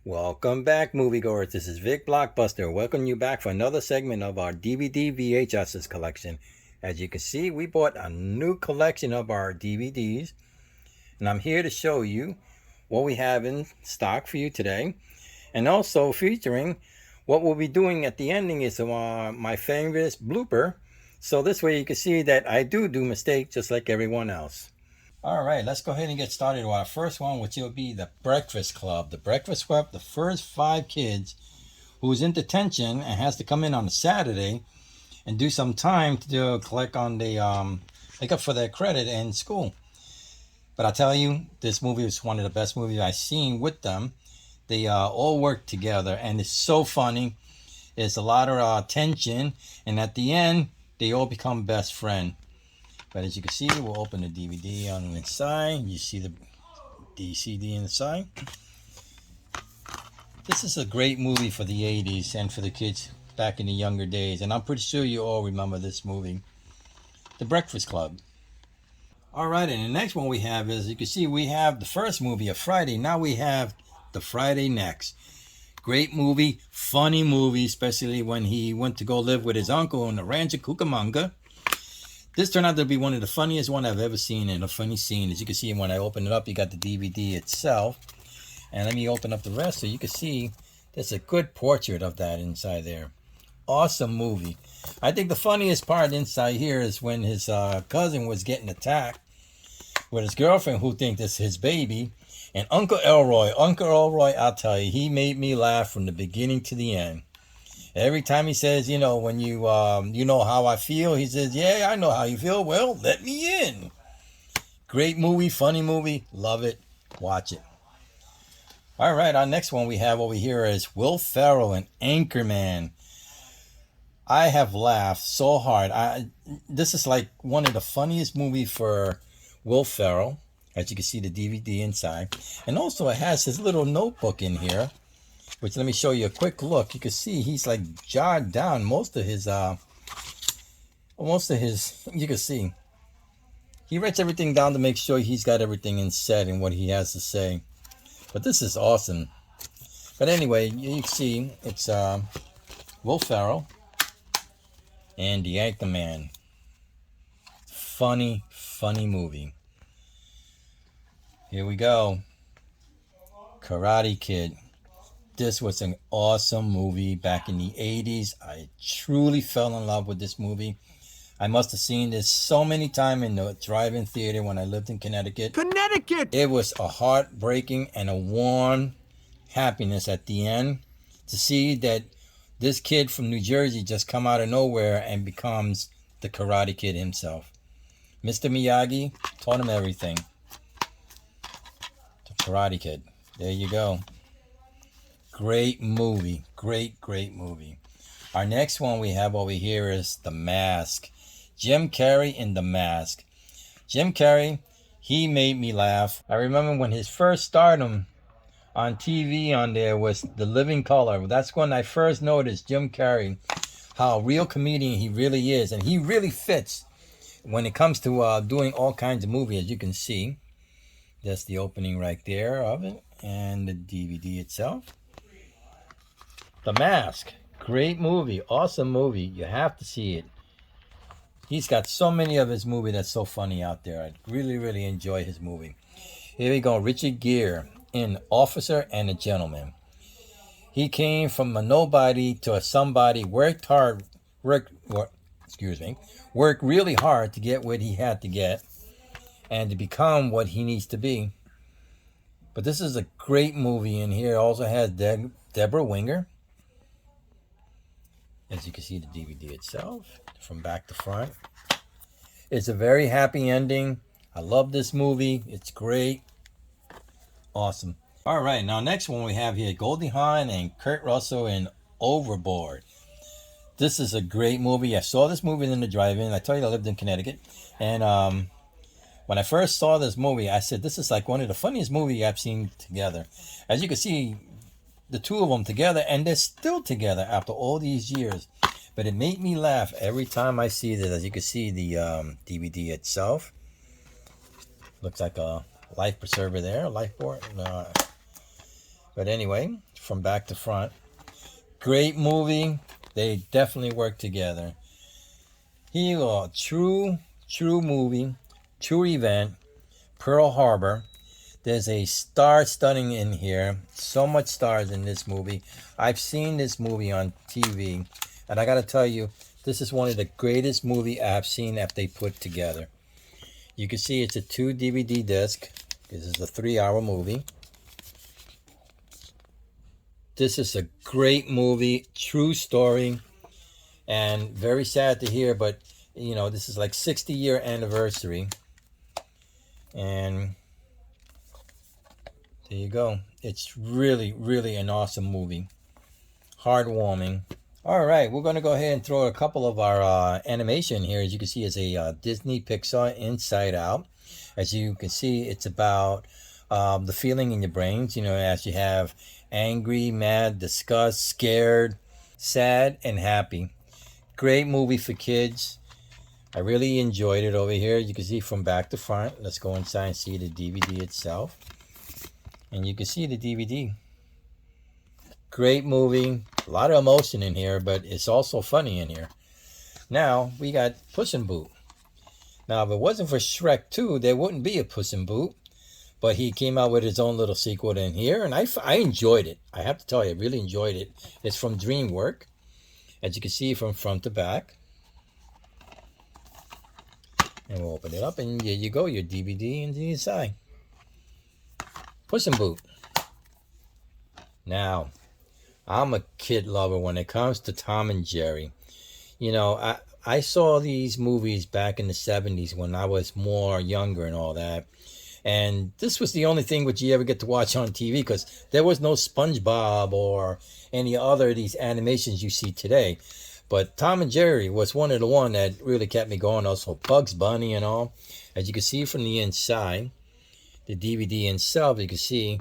Welcome back, moviegoers. This is Vic Blockbuster. Welcome you back for another segment of our DVD VHS's collection. As you can see, we bought a new collection of our DVDs, and I'm here to show you what we have in stock for you today, and also featuring what we'll be doing at the ending is my favorite blooper. So this way you can see that I do mistakes just like everyone else. All right, let's go ahead and get started with our first one, which will be the Breakfast Club. The Breakfast Club, the first 5 kids who's in detention and has to come in on a Saturday and do some time to collect on the make up for their credit in school. But I tell you, this movie is one of the best movies I've seen with them. They all work together, and it's so funny. There's a lot of tension, and at the end, they all become best friends. But as you can see, we'll open the DVD on the inside. You see the CD inside. This is a great movie for the 80s and for the kids back in the younger days. And I'm pretty sure you all remember this movie, The Breakfast Club. All right, and the next one we have is, you can see we have the first movie of Friday. Now we have The Friday Next. Great movie, funny movie, especially when he went to go live with his uncle in the ranch of Cucamonga. This turned out to be one of the funniest one I've ever seen, and a funny scene. As you can see, when I open it up, you got the DVD itself. And let me open up the rest so you can see there's a good portrait of that inside there. Awesome movie. I think the funniest part inside here is when his cousin was getting attacked with his girlfriend who thinks it's his baby. And Uncle Elroy, I'll tell you, he made me laugh from the beginning to the end. Every time he says, you know, when you know how I feel, he says, yeah, I know how you feel. Well, let me in. Great movie, funny movie. Love it. Watch it. All right, our next one we have over here is Will Ferrell and Anchorman. I have laughed so hard. This is like one of the funniest movies for Will Ferrell. As you can see the DVD inside. And also it has his little notebook in here. Which, let me show you a quick look. You can see he's like jotted down most of his, you can see. He writes everything down to make sure he's got everything in set and what he has to say. But this is awesome. But anyway, you can see it's Will Ferrell and the Anchorman. Funny movie. Here we go. Karate Kid. This was an awesome movie back in the 80s. I truly fell in love with this movie. I must have seen this so many times in the drive-in theater when I lived in Connecticut. It was a heartbreaking and a warm happiness at the end to see that this kid from New Jersey just come out of nowhere and becomes the Karate Kid himself. Mr. Miyagi taught him everything. The Karate Kid. There you go. Great movie. Great movie. Our next one we have over here is The Mask. Jim Carrey in The Mask. Jim Carrey, he made me laugh. I remember when his first stardom on TV on there was The Living Color. That's when I first noticed Jim Carrey, how real comedian he really is. And he really fits when it comes to doing all kinds of movies, as you can see. That's the opening right there of it. And the DVD itself. The Mask. Great movie. Awesome movie. You have to see it. He's got so many of his movies that's so funny out there. I really enjoy his movie. Here we go. Richard Gere in Officer and a Gentleman. He came from a nobody to a somebody, worked really hard to get what he had to get and to become what he needs to be. But this is a great movie in here. It also has Deborah Winger. As you can see the DVD itself, from back to front. It's a very happy ending. I love this movie. It's great. Awesome. All right, now next one we have here, Goldie Hawn and Kurt Russell in Overboard. This is a great movie. I saw this movie in the drive-in. I told you I lived in Connecticut. And when I first saw this movie, I said, this is like one of the funniest movies I've seen together. As you can see, the two of them together, and they're still together after all these years. But it made me laugh every time I see this. As you can see, the DVD itself looks like a life preserver there, a life board. But anyway, from back to front. Great movie. They definitely work together. Here, true movie, true event. Pearl Harbor. There's a star-studding in here. So much stars in this movie. I've seen this movie on TV, and I gotta tell you, this is one of the greatest movie I've seen that they put together. You can see it's a 2 DVD disc. This is a 3-hour movie. This is a great movie, true story, and very sad to hear, but you know, this is like 60-year anniversary. And there you go. It's really, really an awesome movie. Heartwarming. All right, we're going to go ahead and throw a couple of our animation here. As you can see, it's a Disney Pixar Inside Out. As you can see, it's about the feeling in your brains, you know, as you have angry, mad, disgust, scared, sad, and happy. Great movie for kids. I really enjoyed it over here. You can see from back to front. Let's go inside and see the DVD itself. And you can see the DVD. Great movie. A lot of emotion in here, but it's also funny in here. Now, we got Puss in Boot. Now, if it wasn't for Shrek 2, there wouldn't be a Puss in Boot. But he came out with his own little sequel in here, and I enjoyed it. I have to tell you, I really enjoyed it. It's from DreamWorks, as you can see from front to back. And we'll open it up, and here you go, your DVD and the inside. Puss in Boot. Now, I'm a kid lover when it comes to Tom and Jerry. You know, I saw these movies back in the 70s when I was more younger and all that. And this was the only thing which you ever get to watch on TV, because there was no SpongeBob or any other of these animations you see today. But Tom and Jerry was one of the one that really kept me going. Also Bugs Bunny and all. As you can see from the inside, the DVD itself, you can see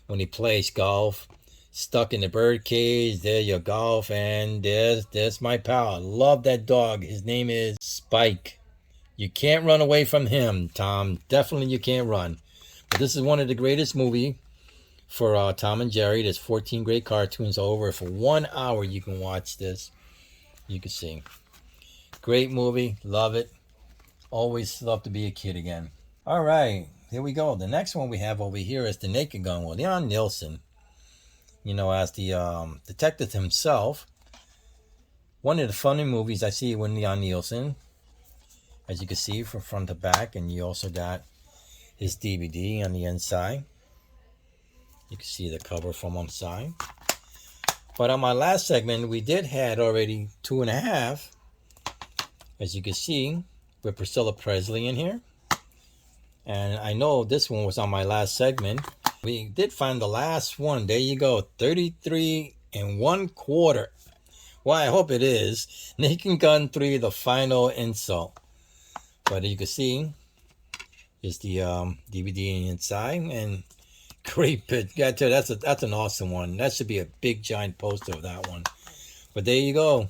when he plays golf, stuck in the bird cage, there your golf, and there's my pal. I love that dog. His name is Spike. You can't run away from him, Tom. Definitely you can't run. But this is one of the greatest movies for Tom and Jerry. There's 14 great cartoons over. For 1 hour you can watch this. You can see. Great movie. Love it. Always love to be a kid again. All right. Here we go. The next one we have over here is The Naked Gun with Jan Nielsen. You know, as the detective himself. One of the funny movies I see with Jan Nielsen. As you can see from front to back. And you also got his DVD on the inside. You can see the cover from one side. But on my last segment, we did had already 2.5. As you can see, with Priscilla Presley in here. And I know this one was on my last segment. We did find the last one. There you go. 33 1/4. Well, I hope it is. Naked Gun 3, The Final Insult. But as you can see, is the DVD inside. And great pitch. Gotta tell you, that's an awesome one. That should be a big giant poster of that one. But there you go.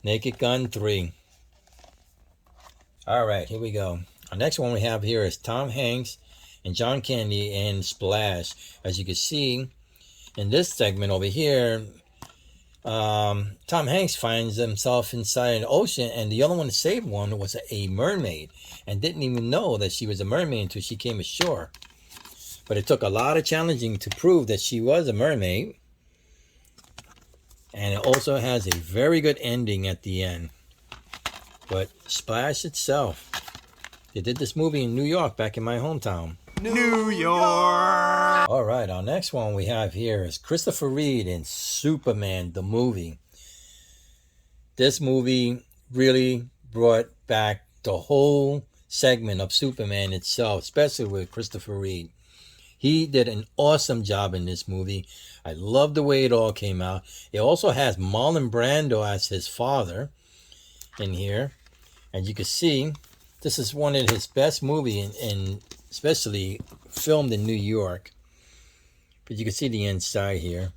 Naked Gun 3. All right, here we go. Our next one we have here is Tom Hanks and John Candy in Splash. As you can see in this segment over here, Tom Hanks finds himself inside an ocean, and the other one to save one was a mermaid, and didn't even know that she was a mermaid until she came ashore. But it took a lot of challenging to prove that she was a mermaid. And it also has a very good ending at the end. But Splash itself, they did this movie in New York, back in my hometown. New York! All right, our next one we have here is Christopher Reeve in Superman, the movie. This movie really brought back the whole segment of Superman itself, especially with Christopher Reeve. He did an awesome job in this movie. I love the way it all came out. It also has Marlon Brando as his father in here. And you can see, this is one of his best movies, and especially filmed in New York. But you can see the inside here.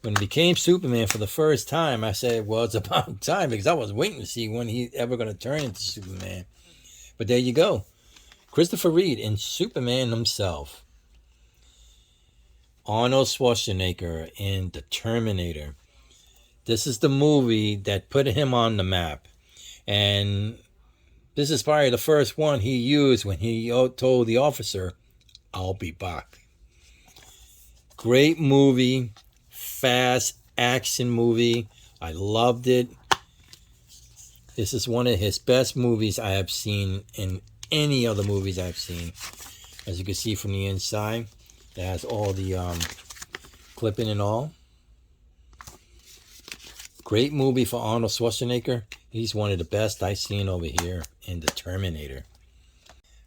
When he became Superman for the first time, I said, well, it's about time, because I was waiting to see when he ever going to turn into Superman. But there you go. Christopher Reeve in Superman himself. Arnold Schwarzenegger in The Terminator. This is the movie that put him on the map. And this is probably the first one he used when he told the officer, "I'll be back." Great movie, fast action movie. I loved it. This is one of his best movies I have seen in any other movies I've seen. As you can see from the inside, it has all the clipping and all. Great movie for Arnold Schwarzenegger. He's one of the best I've seen over here in The Terminator.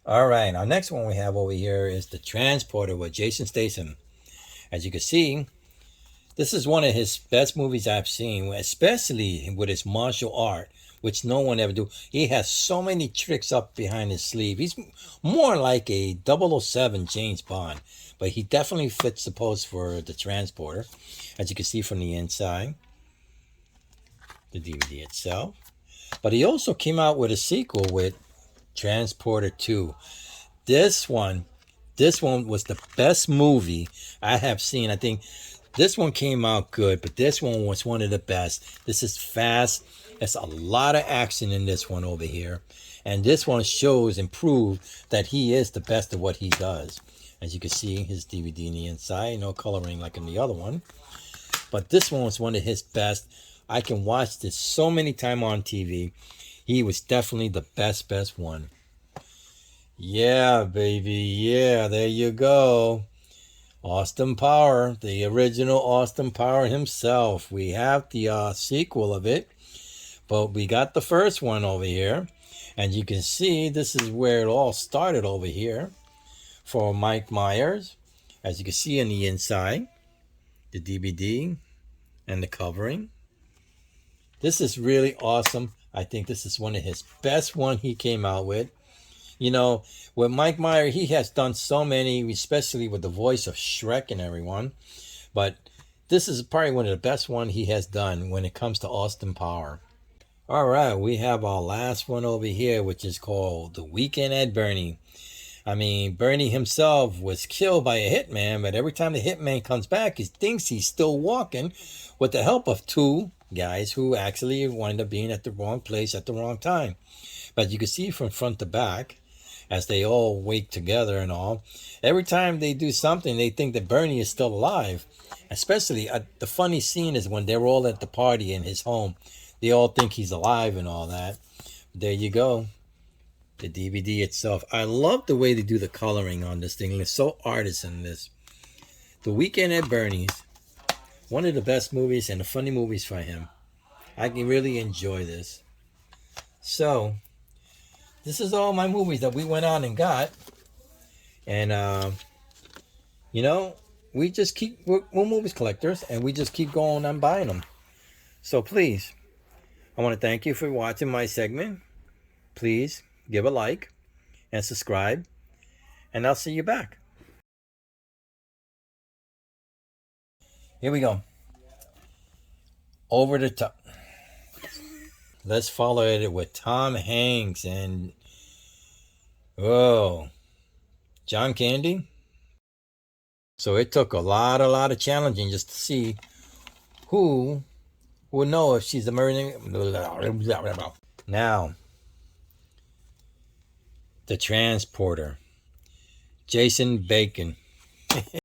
All right, our next one we have over here is The Transporter with Jason Statham. As you can see, this is one of his best movies I've seen, especially with his martial art, which no one ever do. He has so many tricks up behind his sleeve. He's more like a 007 James Bond, but he definitely fits the pose for The Transporter, as you can see from the inside, the DVD itself. But he also came out with a sequel with Transporter 2. This one was the best movie I have seen. I think this one came out good, but this one was one of the best. This is fast. There's a lot of action in this one over here. And this one shows and proves that he is the best of what he does. As you can see, his DVD in the inside, no coloring like in the other one. But this one was one of his best. I can watch this so many times on TV. He was definitely the best one. Yeah, baby. Yeah, there you go. Austin Power, the original Austin Power himself. We have the sequel of it, but we got the first one over here. And you can see this is where it all started over here for Mike Myers. As you can see on the inside, the DVD and the covering. This is really awesome. I think this is one of his best one he came out with. You know, with Mike Myers, he has done so many, especially with the voice of Shrek and everyone. But this is probably one of the best one he has done when it comes to Austin Power. All right, we have our last one over here, which is called The Weekend at Bernie. I mean, Bernie himself was killed by a hitman, but every time the hitman comes back, he thinks he's still walking with the help of two guys who actually wind up being at the wrong place at the wrong time. But you can see from front to back, as they all wake together and all, every time they do something, they think that Bernie is still alive. Especially, the funny scene is when they're all at the party in his home. They all think he's alive and all that. There you go. The DVD itself. I love the way they do the coloring on this thing. It's so artisan, this. The Weekend at Bernie's. One of the best movies and the funny movies for him. I can really enjoy this. So, this is all my movies that we went on and got. And, you know, we're movies collectors, and we just keep going on buying them. So please, I want to thank you for watching my segment. Please give a like and subscribe, and I'll see you back. Here we go. Over the Top. Let's follow it with Tom Hanks and John Candy. So it took a lot of challenging just to see who will know if she's a murderer. Now, The Transporter. Jason Bacon.